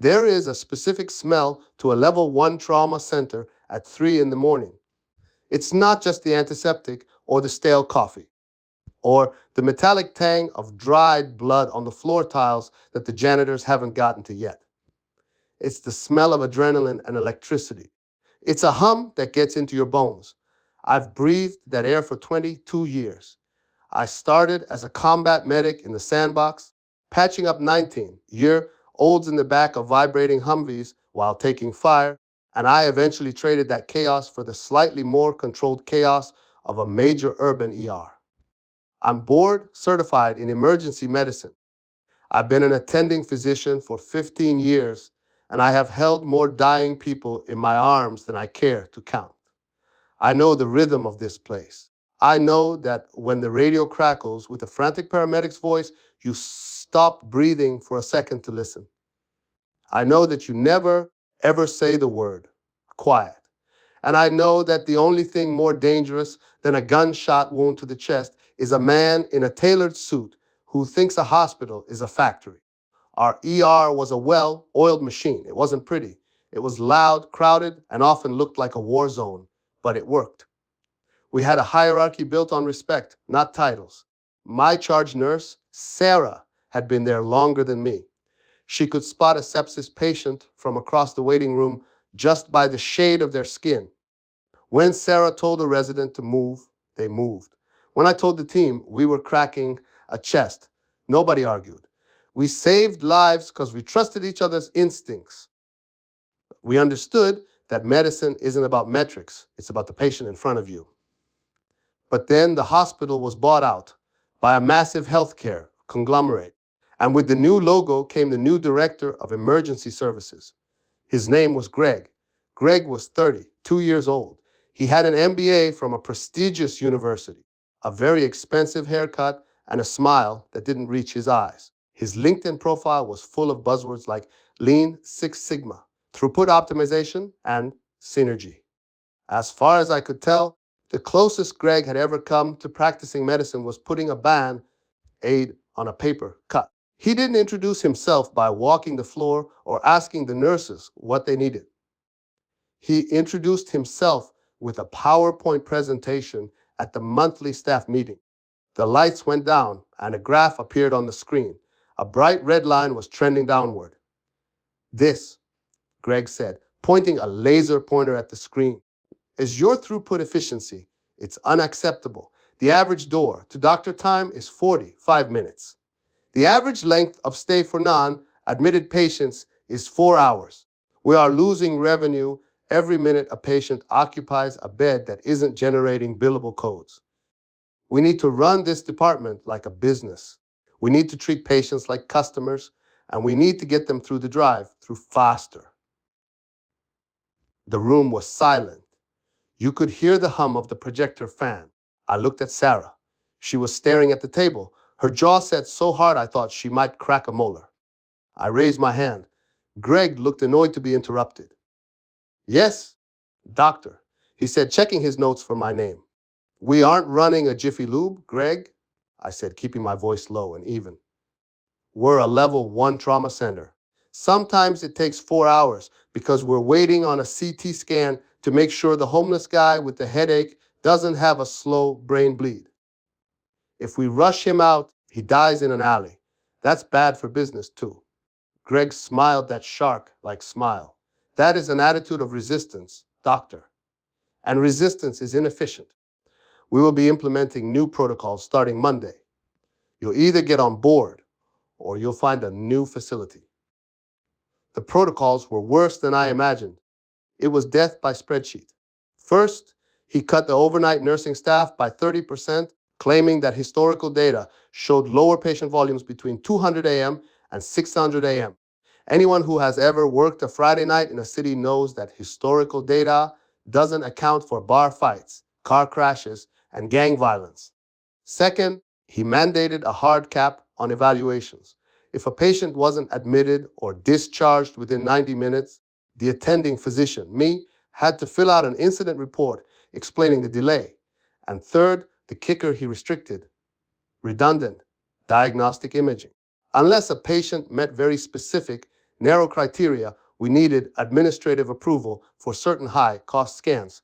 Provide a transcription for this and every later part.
There is a specific smell to a level 1 trauma center at 3 in the morning. It's not just the antiseptic or the stale coffee or the metallic tang of dried blood on the floor tiles that the janitors haven't gotten to yet. It's the smell of adrenaline and electricity. It's a hum that gets into your bones. I've breathed that air for 22 years. I started as a combat medic in the sandbox, patching up 19-year-olds in the back of vibrating Humvees while taking fire, and I eventually traded that chaos for the slightly more controlled chaos of a major urban ER. I'm board certified in emergency medicine. I've been an attending physician for 15 years, and I have held more dying people in my arms than I care to count. I know the rhythm of this place. I know that when the radio crackles with a frantic paramedic's voice, you stop breathing for a second to listen. I know that you never, ever say the word quiet. And I know that the only thing more dangerous than a gunshot wound to the chest is a man in a tailored suit who thinks a hospital is a factory. Our ER was a well-oiled machine. It wasn't pretty. It was loud, crowded, and often looked like a war zone, but it worked. We had a hierarchy built on respect, not titles. My charge nurse, Sarah, had been there longer than me. She could spot a sepsis patient from across the waiting room just by the shade of their skin. When Sarah told a resident to move, they moved. When I told the team we were cracking a chest, nobody argued. We saved lives because we trusted each other's instincts. We understood that medicine isn't about metrics, it's about the patient in front of you. But then the hospital was bought out by a massive healthcare conglomerate. And with the new logo came the new director of emergency services. His name was Greg. Greg was 30, 2 years old. He had an MBA from a prestigious university, a very expensive haircut, and a smile that didn't reach his eyes. His LinkedIn profile was full of buzzwords like Lean Six Sigma, throughput optimization, and synergy. As far as I could tell, the closest Greg had ever come to practicing medicine was putting a band aid on a paper cut. He didn't introduce himself by walking the floor or asking the nurses what they needed. He introduced himself with a PowerPoint presentation at the monthly staff meeting. The lights went down and a graph appeared on the screen. A bright red line was trending downward. This, Greg said, pointing a laser pointer at the screen, is your throughput efficiency. It's unacceptable. The average door to doctor time is 45 minutes. The average length of stay for non-admitted patients is 4 hours. We are losing revenue every minute a patient occupies a bed that isn't generating billable codes. We need to run this department like a business. We need to treat patients like customers, and we need to get them through the drive-through faster. The room was silent. You could hear the hum of the projector fan. I looked at Sarah. She was staring at the table, her jaw set so hard I thought she might crack a molar. I raised my hand. Greg looked annoyed to be interrupted. Yes, doctor, he said, checking his notes for my name. We aren't running a Jiffy Lube, Greg, I said, keeping my voice low and even. We're a level 1 trauma center. Sometimes it takes 4 hours because we're waiting on a CT scan to make sure the homeless guy with the headache doesn't have a slow brain bleed. If we rush him out, he dies in an alley. That's bad for business too. Greg smiled that shark-like smile. That is an attitude of resistance, doctor. And resistance is inefficient. We will be implementing new protocols starting Monday. You'll either get on board or you'll find a new facility. The protocols were worse than I imagined. It was death by spreadsheet. First, he cut the overnight nursing staff by 30%, claiming that historical data showed lower patient volumes between 200 a.m. and 600 a.m. Anyone who has ever worked a Friday night in a city knows that historical data doesn't account for bar fights, car crashes, and gang violence. Second, he mandated a hard cap on evaluations. If a patient wasn't admitted or discharged within 90 minutes, the attending physician, me, had to fill out an incident report explaining the delay. And third, the kicker he restricted, redundant diagnostic imaging. Unless a patient met very specific narrow criteria. We needed administrative approval for certain high-cost scans.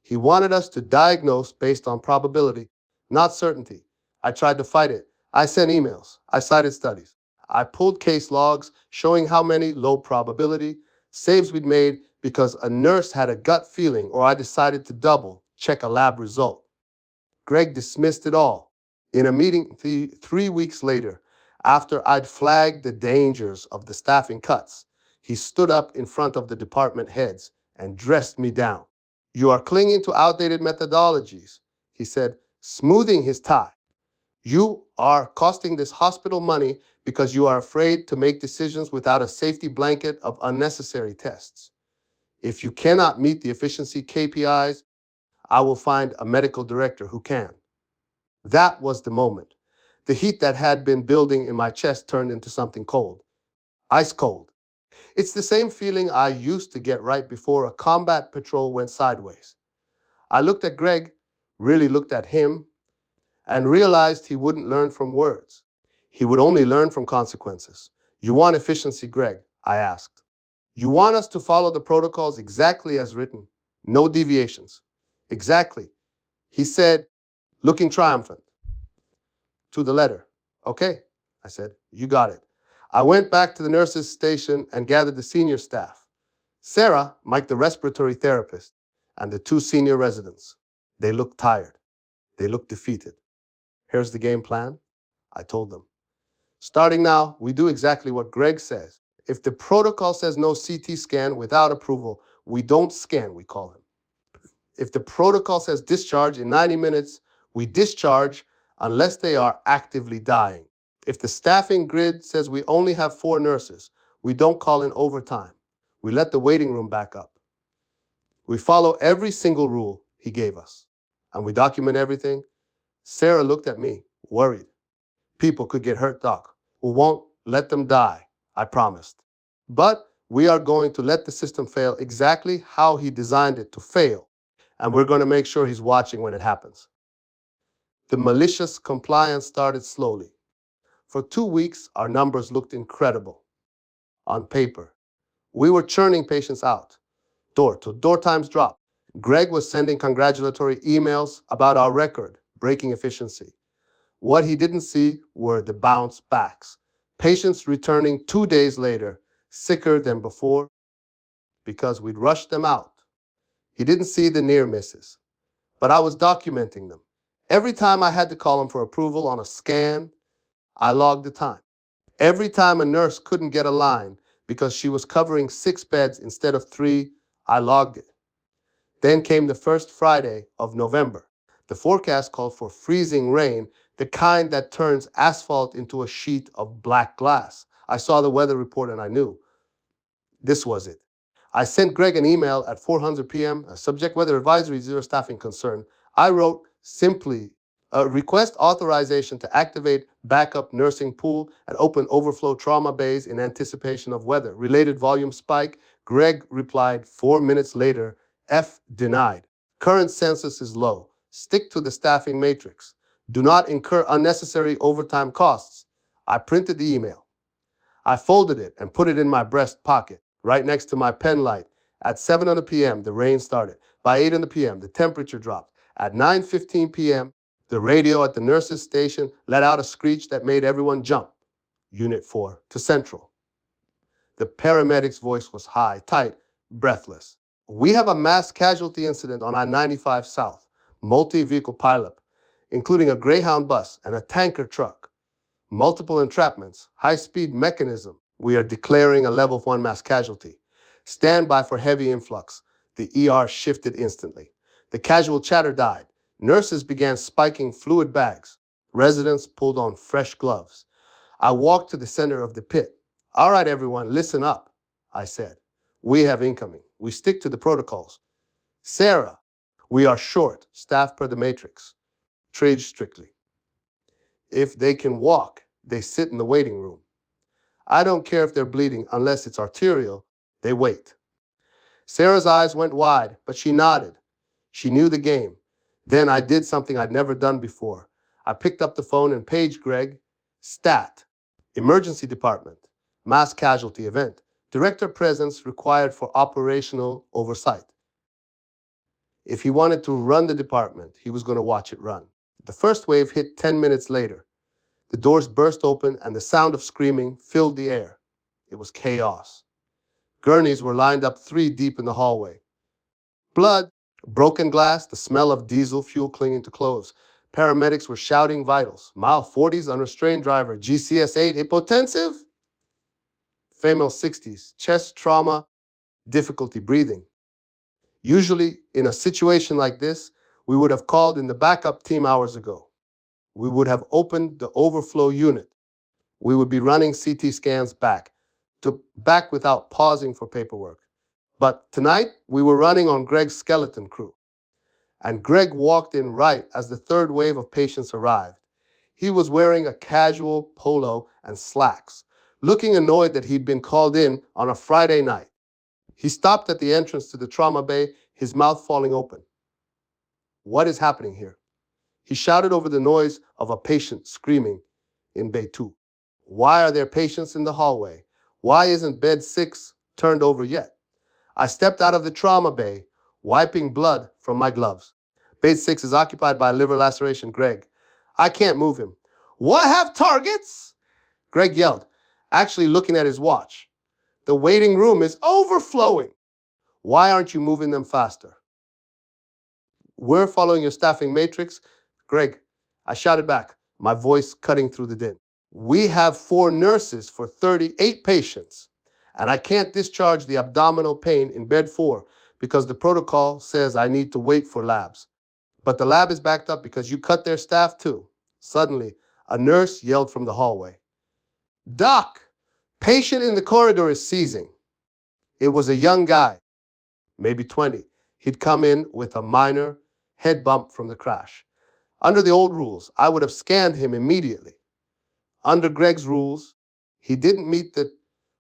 He wanted us to diagnose based on probability, not certainty. I tried to fight it. I sent emails. I cited studies. I pulled case logs showing how many low probability saves we'd made because a nurse had a gut feeling or I decided to double check a lab result. Greg dismissed it all. In a meeting 3 weeks later, after I'd flagged the dangers of the staffing cuts, he stood up in front of the department heads and dressed me down. You are clinging to outdated methodologies, he said, smoothing his tie. You are costing this hospital money because you are afraid to make decisions without a safety blanket of unnecessary tests. If you cannot meet the efficiency KPIs, I will find a medical director who can. That was the moment. The heat that had been building in my chest turned into something cold. Ice cold. It's the same feeling I used to get right before a combat patrol went sideways. I looked at Greg, really looked at him, and realized he wouldn't learn from words. He would only learn from consequences. You want efficiency, Greg? I asked. You want us to follow the protocols exactly as written, no deviations. Exactly, he said, looking triumphant. To the letter. Okay, I said, you got it. I went back to the nurses' station and gathered the senior staff. Sarah, Mike the respiratory therapist, and the two senior residents. They looked tired. They looked defeated. Here's the game plan, I told them. Starting now, we do exactly what Greg says. If the protocol says no CT scan without approval, we don't scan, we call him. If the protocol says discharge in 90 minutes, we discharge unless they are actively dying. If the staffing grid says we only have 4 nurses, we don't call in overtime. We let the waiting room back up. We follow every single rule he gave us, and we document everything. Sarah looked at me, worried. People could get hurt, Doc. We won't let them die, I promised. But we are going to let the system fail exactly how he designed it to fail, and we're going to make sure he's watching when it happens. The malicious compliance started slowly. For 2 weeks, our numbers looked incredible. On paper, we were churning patients out. Door times dropped. Greg was sending congratulatory emails about our record-breaking efficiency. What he didn't see were the bounce backs. Patients returning 2 days later, sicker than before, because we'd rushed them out. He didn't see the near misses, but I was documenting them. Every time I had to call him for approval on a scan, I logged the time. Every time a nurse couldn't get a line because she was covering 6 beds instead of 3, I logged it. Then came the first Friday of November. The forecast called for freezing rain, the kind that turns asphalt into a sheet of black glass. I saw the weather report and I knew this was it. I sent Greg an email at 4:00 p.m., a subject weather advisory, zero staffing concern. I wrote simply, request authorization to activate backup nursing pool and open overflow trauma bays in anticipation of weather. Related volume spike. Greg replied 4 minutes later, F denied. Current census is low. Stick to the staffing matrix. Do not incur unnecessary overtime costs. I printed the email. I folded it and put it in my breast pocket, right next to my pen light. At 7:00 p.m., the rain started. By 8:00 p.m., the temperature dropped. At 9:15 p.m., the radio at the nurse's station let out a screech that made everyone jump. Unit 4 to Central. The paramedic's voice was high, tight, breathless. We have a mass casualty incident on I-95 South, multi-vehicle pileup, including a Greyhound bus and a tanker truck. Multiple entrapments, high-speed mechanism. We are declaring a level 1 mass casualty. Stand by for heavy influx. The ER shifted instantly. The casual chatter died. Nurses began spiking fluid bags. Residents pulled on fresh gloves. I walked to the center of the pit. All right, everyone, listen up, I said. We have incoming. We stick to the protocols. Sarah, we are short, staff per the matrix. Trade strictly. If they can walk, they sit in the waiting room. I don't care if they're bleeding unless it's arterial, they wait. Sarah's eyes went wide, but she nodded. She knew the game. Then I did something I'd never done before. I picked up the phone and paged Greg. Stat, emergency department, mass casualty event. Director presence required for operational oversight. If he wanted to run the department, he was going to watch it run. The first wave hit 10 minutes later. The doors burst open and the sound of screaming filled the air. It was chaos. Gurneys were lined up 3 deep in the hallway. Blood, broken glass, the smell of diesel fuel clinging to clothes. Paramedics were shouting vitals. Mile 40s, unrestrained driver, GCS 8, hypotensive. Female 60s, chest trauma, difficulty breathing. Usually, in a situation like this, we would have called in the backup team hours ago. We would have opened the overflow unit. We would be running CT scans back without pausing for paperwork. But tonight, we were running on Greg's skeleton crew. And Greg walked in right as the third wave of patients arrived. He was wearing a casual polo and slacks, looking annoyed that he'd been called in on a Friday night. He stopped at the entrance to the trauma bay, his mouth falling open. What is happening here? He shouted over the noise of a patient screaming in Bay 2. Why are there patients in the hallway? Why isn't bed 6 turned over yet? I stepped out of the trauma bay, wiping blood from my gloves. Bed 6 is occupied by liver laceration, Greg. I can't move him. What, have targets? Greg yelled, actually looking at his watch. The waiting room is overflowing. Why aren't you moving them faster? We're following your staffing matrix. Greg, I shouted back, my voice cutting through the din. We have 4 nurses for 38 patients, and I can't discharge the abdominal pain in bed 4 because the protocol says I need to wait for labs. But the lab is backed up because you cut their staff too. Suddenly, a nurse yelled from the hallway, Doc, patient in the corridor is seizing. It was a young guy, maybe 20. He'd come in with a minor head bump from the crash. Under the old rules, I would have scanned him immediately. Under Greg's rules, he didn't meet the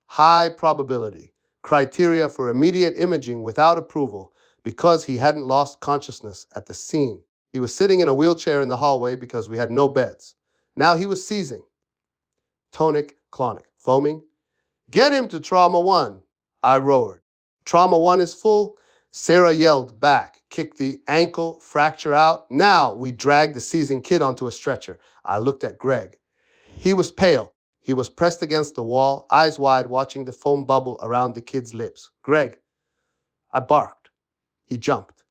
high probability criteria for immediate imaging without approval because he hadn't lost consciousness at the scene. He was sitting in a wheelchair in the hallway because we had no beds. Now he was seizing. Tonic, clonic, foaming. Get him to trauma 1, I roared. Trauma 1 is full. Sarah yelled back, kicked the ankle fracture out. Now we dragged the seizing kid onto a stretcher. I looked at Greg. He was pale. He was pressed against the wall, eyes wide, watching the foam bubble around the kid's lips. Greg, I barked. He jumped.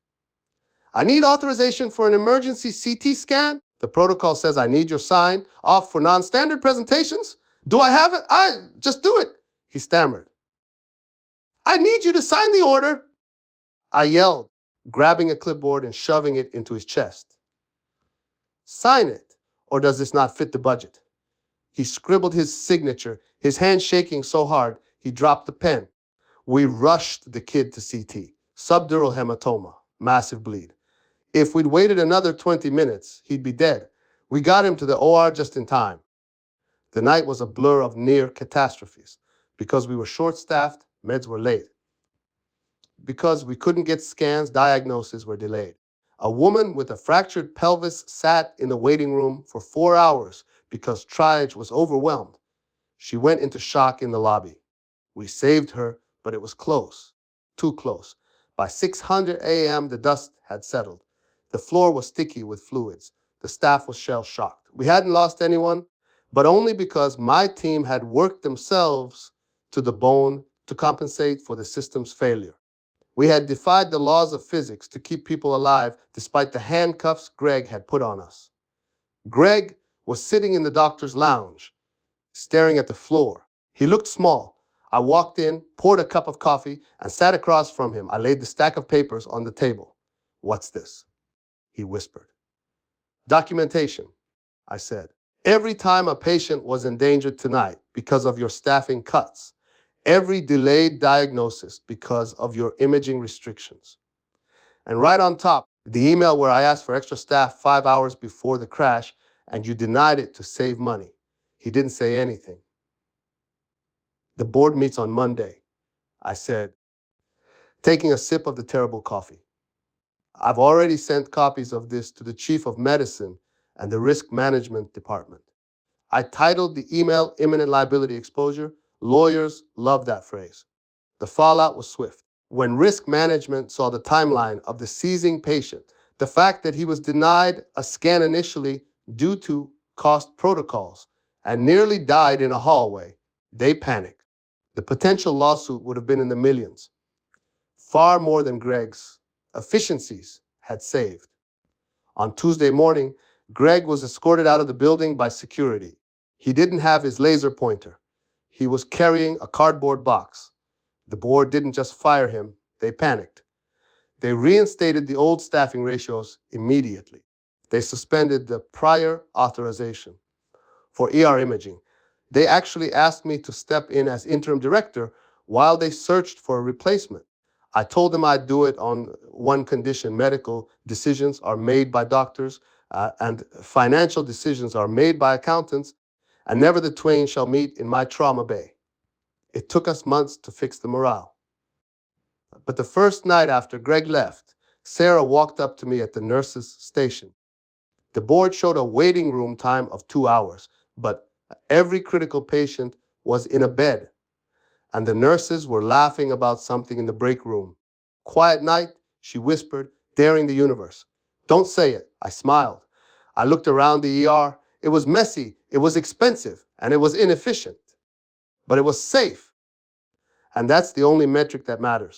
I need authorization for an emergency CT scan. The protocol says I need your sign off for non-standard presentations. Do I have it? Just do it. He stammered. I need you to sign the order. I yelled, grabbing a clipboard and shoving it into his chest. Sign it, or does this not fit the budget? He scribbled his signature, his hand shaking so hard he dropped the pen. We rushed the kid to CT. Subdural hematoma, massive bleed. If we'd waited another 20 minutes, he'd be dead. We got him to the OR just in time. The night was a blur of near catastrophes. Because we were short-staffed, meds were late. Because we couldn't get scans, diagnoses were delayed. A woman with a fractured pelvis sat in the waiting room for 4 hours because triage was overwhelmed. She went into shock in the lobby. We saved her, but it was close, too close. By 600 a.m., the dust had settled. The floor was sticky with fluids. The staff was shell-shocked. We hadn't lost anyone, but only because my team had worked themselves to the bone to compensate for the system's failure. We had defied the laws of physics to keep people alive despite the handcuffs Greg had put on us. Greg was sitting in the doctor's lounge, staring at the floor. He looked small. I walked in, poured a cup of coffee, and sat across from him. I laid the stack of papers on the table. What's this? He whispered. Documentation, I said. Every time a patient was endangered tonight because of your staffing cuts, every delayed diagnosis because of your imaging restrictions. And right on top, the email where I asked for extra staff 5 hours before the crash, and you denied it to save money. He didn't say anything. The board meets on Monday, I said, taking a sip of the terrible coffee. I've already sent copies of this to the chief of medicine and the risk management department. I titled the email Imminent Liability Exposure. Lawyers love that phrase. The fallout was swift. When risk management saw the timeline of the seizing patient, the fact that he was denied a scan initially due to cost protocols and nearly died in a hallway, they panicked. The potential lawsuit would have been in the millions, far more than Greg's efficiencies had saved. On Tuesday morning, Greg was escorted out of the building by security. He didn't have his laser pointer. He was carrying a cardboard box. The board didn't just fire him, they panicked. They reinstated the old staffing ratios immediately. They suspended the prior authorization for ER imaging. They actually asked me to step in as interim director while they searched for a replacement. I told them I'd do it on one condition: medical decisions are made by doctors, and financial decisions are made by accountants, and never the twain shall meet in my trauma bay. It took us months to fix the morale. But the first night after Greg left, Sarah walked up to me at the nurses' station. The board showed a waiting room time of 2 hours, but every critical patient was in a bed, and the nurses were laughing about something in the break room. Quiet night, she whispered, daring the universe. Don't say it. I smiled. I looked around the ER. It was messy, it was expensive, and it was inefficient. But it was safe. And that's the only metric that matters.